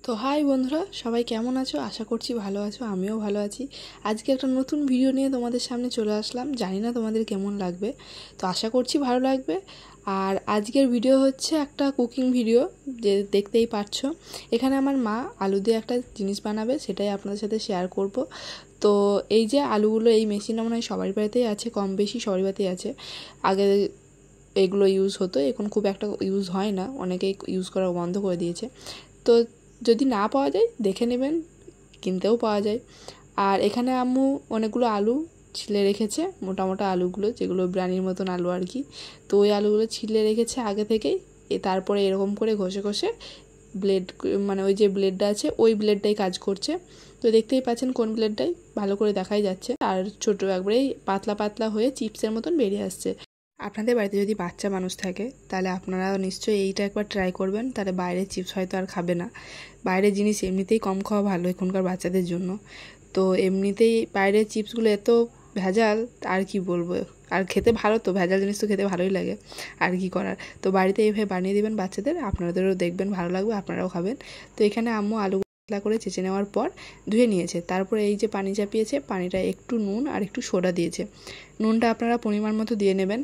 তো হাই বন্ধুরা, সবাই কেমন আছো? আশা করছি ভালো আছো, আমিও ভালো আছি। আজকে একটা নতুন ভিডিও নিয়ে তোমাদের সামনে চলে আসলাম। জানি না তোমাদের কেমন লাগবে, তো আশা করছি ভালো লাগবে। আর আজকের ভিডিও হচ্ছে একটা কুকিং ভিডিও, যে দেখতেই পাচ্ছো। এখানে আমার মা আলু দিয়ে একটা জিনিস বানাবে, সেটাই আপনাদের সাথে শেয়ার করব। তো এই যে আলুগুলো, এই মেশিনটা মনে হয় সবার বাড়িতেই আছে, কম বেশি সবার বাড়িতেই আছে। আগে এগুলো ইউজ হতো, এখন খুব একটা ইউজ হয় না, অনেকেই ইউজ করা বন্ধ করে দিয়েছে। তো যদি না পাওয়া যায় দেখে নেবেন, কিনতেও পাওয়া যায়। আর এখানে আম্মু অনেকগুলো আলু ছিলে রেখেছে, মোটা মোটা আলুগুলো, যেগুলো ব্রানির মতন আলু আর কি। তো ওই আলুগুলো ছিলে রেখেছে আগে থেকেই। তারপরে এরকম করে ঘষে ঘষে ব্লেড, মানে ওই যে ব্লেডটা আছে ওই ব্লেডটাই কাজ করছে। তো দেখতেই পাচ্ছেন কোন ব্লেডটাই, ভালো করে দেখাই যাচ্ছে। আর ছোটো একবারেই পাতলা পাতলা হয়ে চিপসের মতন বেরিয়ে আসছে। আপনাদের বাড়িতে যদি বাচ্চা মানুষ থাকে তাহলে আপনারা নিশ্চয়ই এইটা একবার ট্রাই করবেন, তাহলে বাইরের চিপস হয়তো আর খাবে না। বাইরের জিনিস এমনিতেই কম খাওয়া ভালো এখনকার বাচ্চাদের জন্য। তো এমনিতেই বাইরের চিপসগুলো এত ভেজাল, আর কি বলবো। আর খেতে ভালো, তো ভেজাল জিনিস তো খেতে ভালোই লাগে, আর কি করার। তো বাড়িতে এইভাবে বানিয়ে দেবেন বাচ্চাদের, আপনাদেরও দেখবেন ভালো লাগবে, আপনারাও খাবেন। তো এখানে আম্মু আলু পাতলা করে চেঁচে নেওয়ার পর ধুয়ে নিয়েছে। তারপরে এই যে পানি চাপিয়েছে, পানিটা একটু নুন আর একটু সোডা দিয়েছে। নুনটা আপনারা পরিমাণ মতো দিয়ে নেবেন,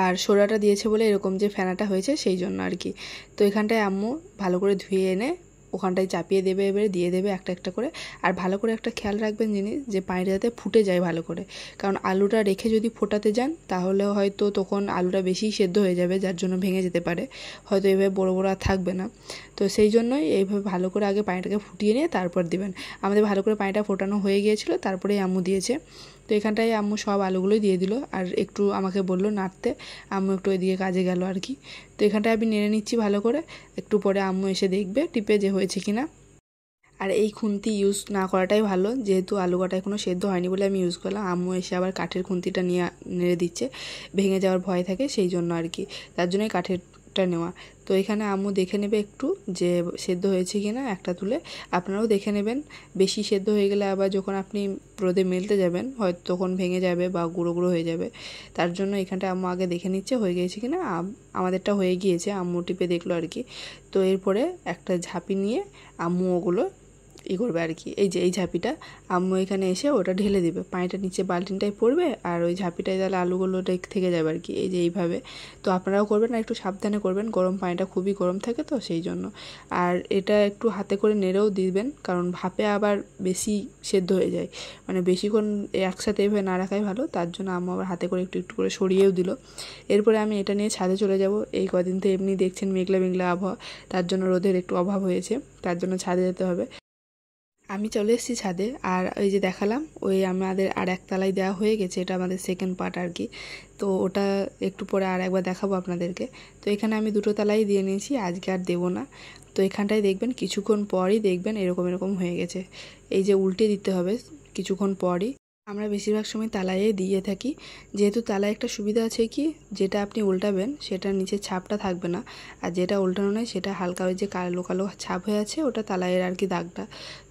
আর সোডাটা দিয়েছে বলে এরকম যে ফেনাটা হয়েছে সেই জন্য আর কি। তো এখানটায় আম্মু ভালো করে ধুয়ে এনে ওখানটায় চাপিয়ে দেবে, এবারে দিয়ে দেবে একটা একটা করে। আর ভালো করে একটা খেয়াল রাখবেন জিনিস, যে পানিটা যাতে ফুটে যায় ভালো করে, কারণ আলুটা রেখে যদি ফোটাতে যান তাহলে হয়তো তখন আলুটা বেশিই সেদ্ধ হয়ে যাবে, যার জন্য ভেঙে যেতে পারে, হয়তো এইভাবে বড়ো বড়ো আর থাকবে না। তো সেই জন্যই এইভাবে ভালো করে আগে পানিটাকে ফুটিয়ে নিয়ে তারপর দিবেন। আমাদের ভালো করে পানিটা ফোটানো হয়ে গিয়েছিলো, তারপরেই আম্মু দিয়েছে। তো এখানটায় আম্মু সব আলুগুলোই দিয়ে দিল, আর একটু আমাকে বললো নাড়তে, আম্মু একটু ওইদিকে কাজে গেল আর কি। তো এখানটায় আমি নেড়ে নিচ্ছি ভালো করে, একটু পরে আম্মু এসে দেখবে টিপে যে হয়েছে কিনা। আর এই খুন্তি ইউজ না করাটাই ভালো, যেহেতু আলু কাটা এখনও সেদ্ধ হয়নি বলে আমি ইউজ করলাম। আম্মু এসে আবার কাঠের খুন্তিটা নিয়ে নেড়ে দিচ্ছে, ভেঙে যাওয়ার ভয় থাকে সেই জন্য আর কি, তার জন্যই কাঠেরটা নেওয়া। তো এখানে আম্মু দেখে নেবে একটু যে সেদ্ধ হয়েছে কি না, একটা তুলে আপনারাও দেখে নেবেন। বেশি সেদ্ধ হয়ে গেলে আবার যখন আপনি রোদে মেলতে যাবেন হয়তো তখন ভেঙে যাবে বা গুঁড়ো গুঁড়ো হয়ে যাবে, তার জন্য এখানটা আম্মু আগে দেখে নিচ্ছে হয়ে গিয়েছে কি না। আমাদেরটা হয়ে গিয়েছে, আম্মু টিপে দেখলো আর কি। তো এরপরে একটা ঝাঁপি নিয়ে আম্মু ওগুলো করবে আর কি। এই যে এই ঝাঁপিটা আম্মু এখানে এসে ওটা ঢেলে দিবে, পানিটা নিচে বালতিনটায় পড়বে আর ওই ঝাঁপিটায় তাহলে আলুগুলো থেকে যাবে আর কি, এই যে এইভাবে। তো আপনারাও করবেন, আর একটু সাবধানে করবেন, গরম পানিটা খুবই গরম থাকে তো সেই জন্য। আর এটা একটু হাতে করে নেড়েও দিবেন, কারণ ভাপে আবার বেশি সেদ্ধ হয়ে যায়, মানে বেশিক্ষণ একসাথে এইভাবে না রাখাই ভালো, তার জন্য আম্মু আবার হাতে করে একটু একটু করে সরিয়েও দিল। এরপরে আমি এটা নিয়ে ছাদে চলে যাব। এই কদিন তো এমনি দেখছেন মেঘলা মেঘলা আবহাওয়া, তার জন্য রোদের একটু অভাব হয়েছে, তার জন্য ছাদে যেতে হবে। আমি চলে এসেছি ছাদে, আর ওই যে দেখালাম ওই আমাদের আর একতলায় দেওয়া হয়ে গেছে, এটা আমাদের সেকেন্ড পার্ট আর কি। তো ওটা একটু পরে আর একবার দেখাবো আপনাদেরকে। তো এখানে আমি দুটো তালাই দিয়ে নিয়েছি, আজকে আর দেবো না। তো এখানটায় দেখবেন কিছুক্ষণ পরই দেখবেন এরকম এরকম হয়ে গেছে, এই যে উল্টে দিতে হবে কিছুক্ষণ পরই। আমরা বেশিরভাগ সময় তালাইয়ে দিয়ে থাকি, যেহেতু তালায় একটা সুবিধা আছে কি, যেটা আপনি উল্টাবেন সেটা নিচে ছাপটা থাকবে না, আর যেটা উল্টানো নয় সেটা হালকা ওই যে কালো কালো ছাপ হয়ে আছে, ওটা তালাইয়ের আর কি দাগটা।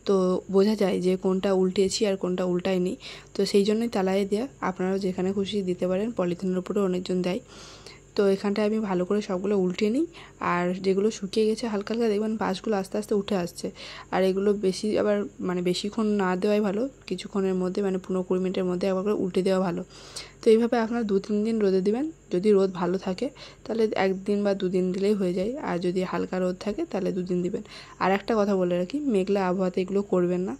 তো বোঝা যায় যে কোনটা উল্টেছি আর কোনটা উল্টায়নি। তো সেই জন্যই তালাইয়ে দেওয়া, আপনারাও যেখানে খুশি দিতে পারেন, পলিথিনের উপরেও অনেকজন দেয়। তো এখানটায় আমি ভালো করে সবগুলো উল্টিয়ে নিই, আর যেগুলো শুকিয়ে গেছে হালকা হালকা দেখবেন পাশগুলো আস্তে আস্তে উঠে আসছে। আর এগুলো বেশি আবার মানে বেশিক্ষণ না দেওয়াই ভালো, কিছুক্ষণের মধ্যে মানে 15-20 মিনিটের মধ্যে একবার করে উল্টে দেওয়া ভালো। তো এইভাবে আপনারা 2-3 দিন রোদে দিবেন, যদি রোদ ভালো থাকে তাহলে 1 দিন বা 2 দিন দিলেই হয়ে যায়, আর যদি হালকা রোদ থাকে তাহলে 2 দিন দিবেন। আর একটা কথা বলে রাখি, মেঘলা আবহাওয়াতে এগুলো করবেন না।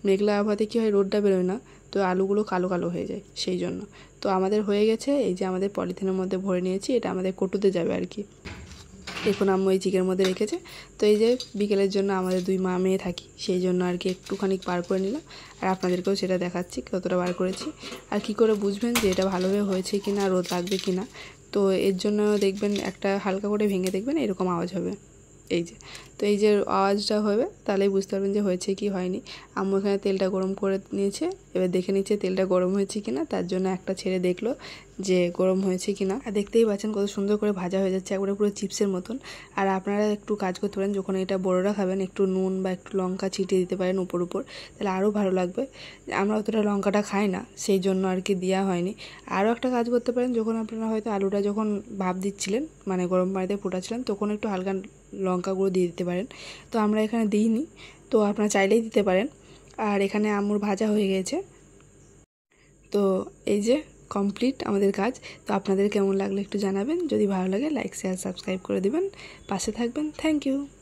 মেঘলা আবহাওয়াতে কী হয়, রোদটা বেরোয় না, তো আলুগুলো কালো কালো হয়ে যায় সেই জন্য। তো আমাদের হয়ে গেছে, এই যে আমাদের পলিথিনের মধ্যে ভরে নিয়েছি, এটা আমাদের কটুতে যাবে আর কি। দেখুন আম্মু এই চিকের মধ্যে রেখেছে। তো এই যে বিকেলের জন্য আমাদের 2 মা মেয়ে থাকি, সেই জন্য আর কি একটুখানি বার করে নিলাম, আর আপনাদেরকেও সেটা দেখাচ্ছি কতটা বার করেছি। আর কি করে বুঝবেন যে এটা ভালোভাবে হয়েছে কি না, রোদ লাগবে কি না, তো এর জন্য দেখবেন একটা হালকা করে ভেঙে দেখবেন এরকম আওয়াজ হবে, এই যে। তো এই যে আওয়াজটা হবে তাহলেই বুঝতে পারবেন যে হয়েছে কি হয়নি। আম্মু এখানে তেলটা গরম করে নিয়েছে, এবার দেখে নিচ্ছে তেলটা গরম হয়েছে কিনা, তার জন্য একটা ছেড়ে দেখলো যে গরম হয়েছে কিনা। আর দেখতেই পাচ্ছেন কত সুন্দর করে ভাজা হয়ে যাচ্ছে, একবারে পুরো চিপসের মতন। আর আপনারা একটু কাজ করতে পারেন, যখন এটা বড়রা খাবেন একটু নুন বা একটু লঙ্কা ছিটিয়ে দিতে পারেন উপর, তাহলে আরও ভালো লাগবে। আমরা অতটা লঙ্কাটা খাই না সেই জন্য আর কি দেওয়া হয়নি। আরও একটা কাজ করতে পারেন, যখন আপনারা হয়তো আলুটা যখন ভাপ দিচ্ছিলেন মানে গরম পানিতে ফোটাচ্ছিলেন, তখন একটু হালকা লঙ্কা গুঁড়ো দিয়ে দিতে পারেন। তো আমরা এখানে দিইনি, তো আপনারা চাইলেই দিতে পারেন। আর এখানে আমুর ভাজা হয়ে গেছে। তো এই যে কমপ্লিট আমাদের কাজ। তো আপনাদের কেমন লাগলো একটু জানাবেন। যদি ভালো লাগে লাইক শেয়ার সাবস্ক্রাইব করে দিবেন, পাশে থাকবেন। Thank you.